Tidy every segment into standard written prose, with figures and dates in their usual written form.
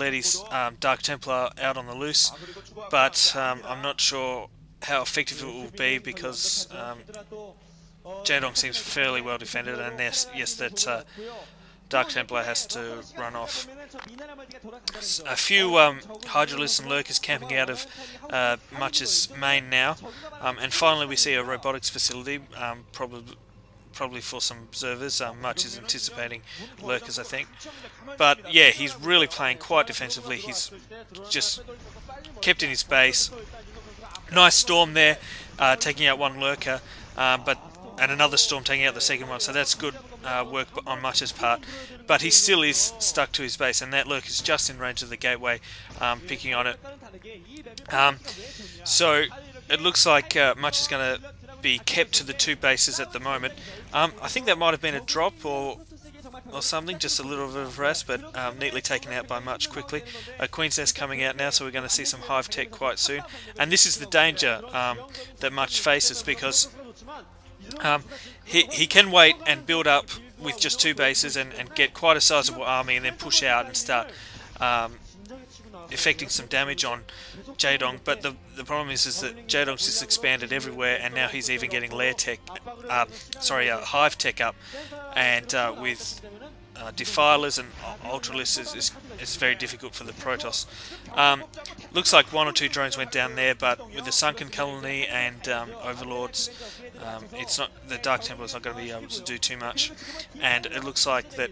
let his Dark Templar out on the loose, but I'm not sure how effective it will be because Jaedong seems fairly well defended, and yes, that Dark Templar has to run off. A few Hydralisks and Lurkers camping out of Much's main now, and finally we see a robotics facility, probably for some observers. Much is anticipating Lurkers, I think. But yeah, he's really playing quite defensively. He's just kept in his base. Nice storm there, taking out one Lurker, and another storm taking out the second one, so that's good work on Much's part. But he still is stuck to his base, and that Lurker is just in range of the gateway, picking on it. So it looks like Much is going to be kept to the two bases at the moment. I think that might have been a drop or something, just a little bit of rest, but neatly taken out by Much quickly. Queen's Nest coming out now, so we're going to see some hive tech quite soon. And this is the danger that Much faces, because he can wait and build up with just two bases and get quite a sizable army, and then push out and start effecting some damage on Jaedong. But the problem is that Jaedong's just expanded everywhere, and now he's even getting lair tech, hive tech up, and with defilers and ultralisks is very difficult for the Protoss. Looks like one or two drones went down there, but with the sunken colony and overlords, it's not, the Dark Templar's not going to be able to do too much. And it looks like that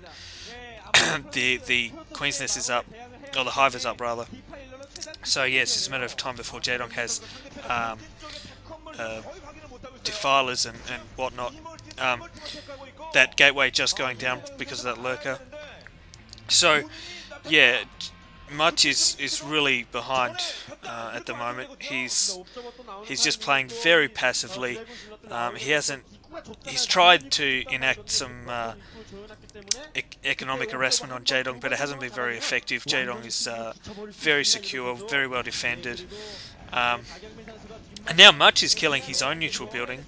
the Queen's Nest is up, or the hive is up rather. So yeah, it's just a matter of time before Jaedong has defilers and whatnot. That gateway just going down because of that Lurker. So yeah, Much is really behind at the moment. He's just playing very passively. He's tried to enact some economic harassment on Jaedong, but it hasn't been very effective. Jaedong is very secure, very well defended. And now Much is killing his own neutral building,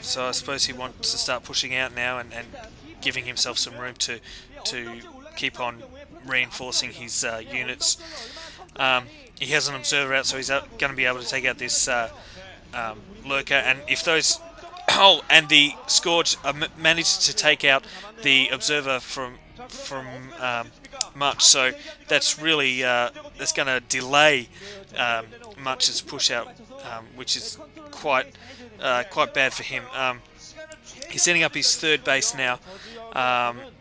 so I suppose he wants to start pushing out now and giving himself some room to keep on reinforcing his units. He has an observer out, so he's going to be able to take out this Lurker, and if those... Oh, and the Scourge managed to take out the observer from Much, so that's really that's going to delay Much's push out, which is quite bad for him. He's setting up his third base now,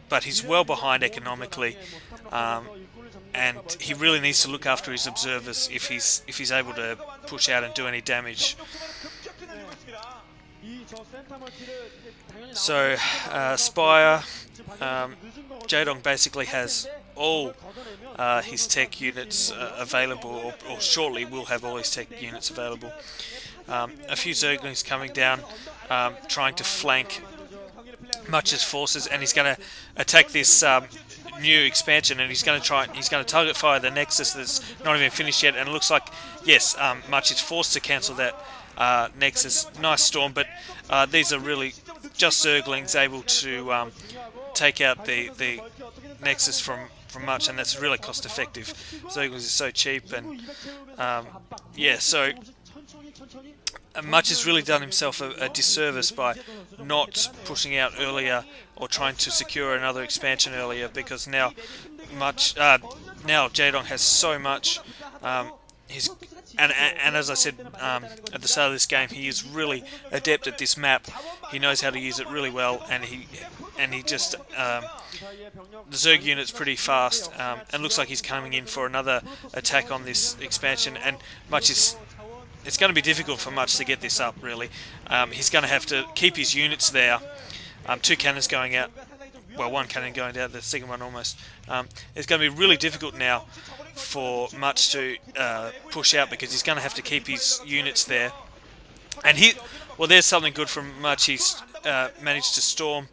but he's well behind economically, and he really needs to look after his observers if he's able to push out and do any damage. So Spire, Jaedong basically has all his tech units available, or shortly will have all his tech units available. A few Zerglings coming down, trying to flank Much's forces, and he's going to attack this new expansion, and he's going to target fire the Nexus that's not even finished yet. And it looks like, yes, Much is forced to cancel that Nexus. Nice storm, but these are really just Zerglings able to take out the Nexus from Much, and that's really cost effective. Zerglings is so cheap, and yeah, so Much has really done himself a disservice by not pushing out earlier or trying to secure another expansion earlier, because now Jaedong has so much. And as I said at the start of this game, he is really adept at this map. He knows how to use it really well, and he just the Zerg unit's pretty fast, and looks like he's coming in for another attack on this expansion. And it's going to be difficult for Much to get this up, really. He's going to have to keep his units there. Two cannons going out. Well, one cannon going out, the second one almost. It's going to be really difficult now for Much to push out, because he's going to have to keep his units there. And well, there's something good from Much. He's managed to storm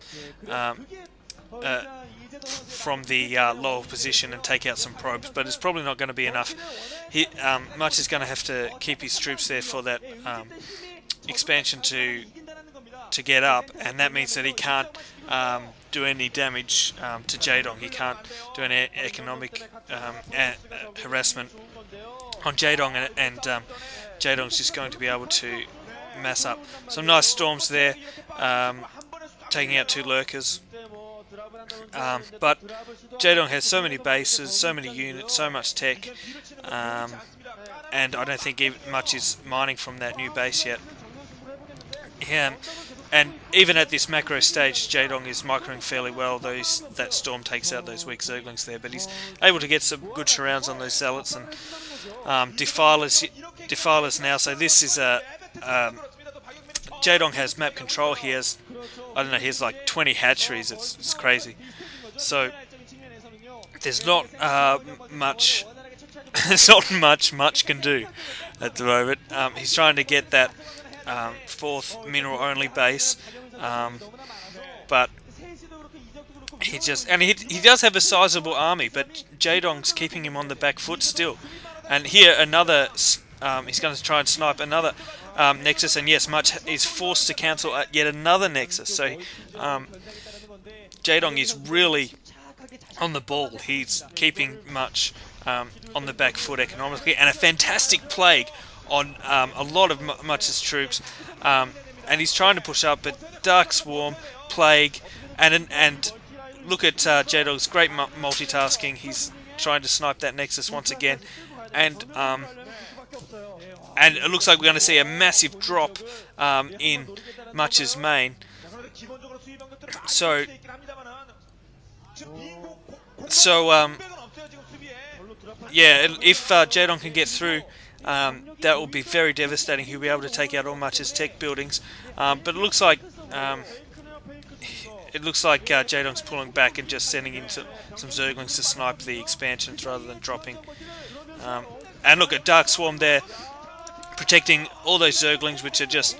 from the lower position and take out some probes, but it's probably not going to be enough. Much is going to have to keep his troops there for that expansion to to get up, and that means that he can't do any damage to Jaedong. He can't do any economic harassment on Jaedong, and Jaedong's just going to be able to mess up. Some nice storms there, taking out 2 lurkers. But Jaedong has so many bases, so many units, so much tech, and I don't think much is mining from that new base yet. Yeah, and even at this macro stage, Jaedong is microing fairly well. That storm takes out those weak Zerglings there, but he's able to get some good surrounds on those zealots and defilers now. So this is a Jaedong has map control. He has, I don't know, he has like 20 hatcheries. It's crazy. So there's not much. There's not much can do at the moment. He's trying to get that 4th mineral only base, but he does have a sizable army, but Jaedong's keeping him on the back foot still. And here another, he's going to try and snipe another Nexus, and yes, Much is forced to cancel yet another Nexus. So Jaedong is really on the ball. He's keeping Much on the back foot economically, and a fantastic plague on a lot of Much's troops, and he's trying to push up, but Dark Swarm, Plague, and look at Jaedong's great multitasking. He's trying to snipe that Nexus once again, and it looks like we're going to see a massive drop in Much's main. So yeah, if Jaedong can get through, that will be very devastating. He'll be able to take out all Much's tech buildings, but it looks like Jaedong's pulling back and just sending in some Zerglings to snipe the expansions rather than dropping. And look at Dark Swarm there, protecting all those Zerglings, which are just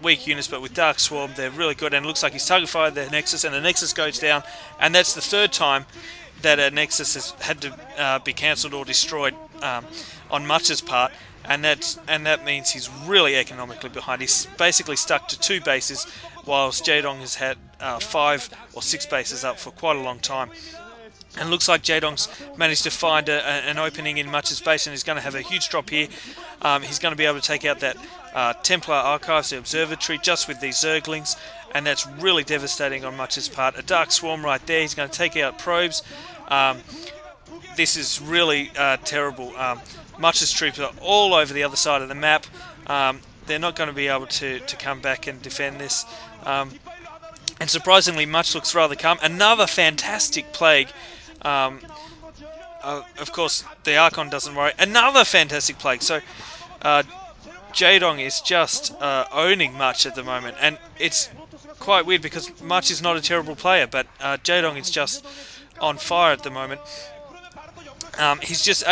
weak units, but with Dark Swarm they're really good. And it looks like he's target fired the Nexus, and the Nexus goes down, and that's the 3rd time that a Nexus has had to be cancelled or destroyed on Much's part, and that means he's really economically behind. He's basically stuck to 2 bases, whilst Jaedong has had 5 or 6 bases up for quite a long time. And it looks like Jaedong's managed to find an opening in Much's base, and he's going to have a huge drop here. He's going to be able to take out that Templar Archives, the observatory, just with these Zerglings, and that's really devastating on Much's part. A Dark Swarm right there. He's going to take out probes. This is really terrible. Much's troops are all over the other side of the map. They're not going to be able to come back and defend this. And surprisingly, Much looks rather calm. Another fantastic plague. Of course, the Archon doesn't worry. Another fantastic plague. So Jaedong is just owning Much at the moment, and it's quite weird because Much is not a terrible player, but Jaedong is just on fire at the moment. He's just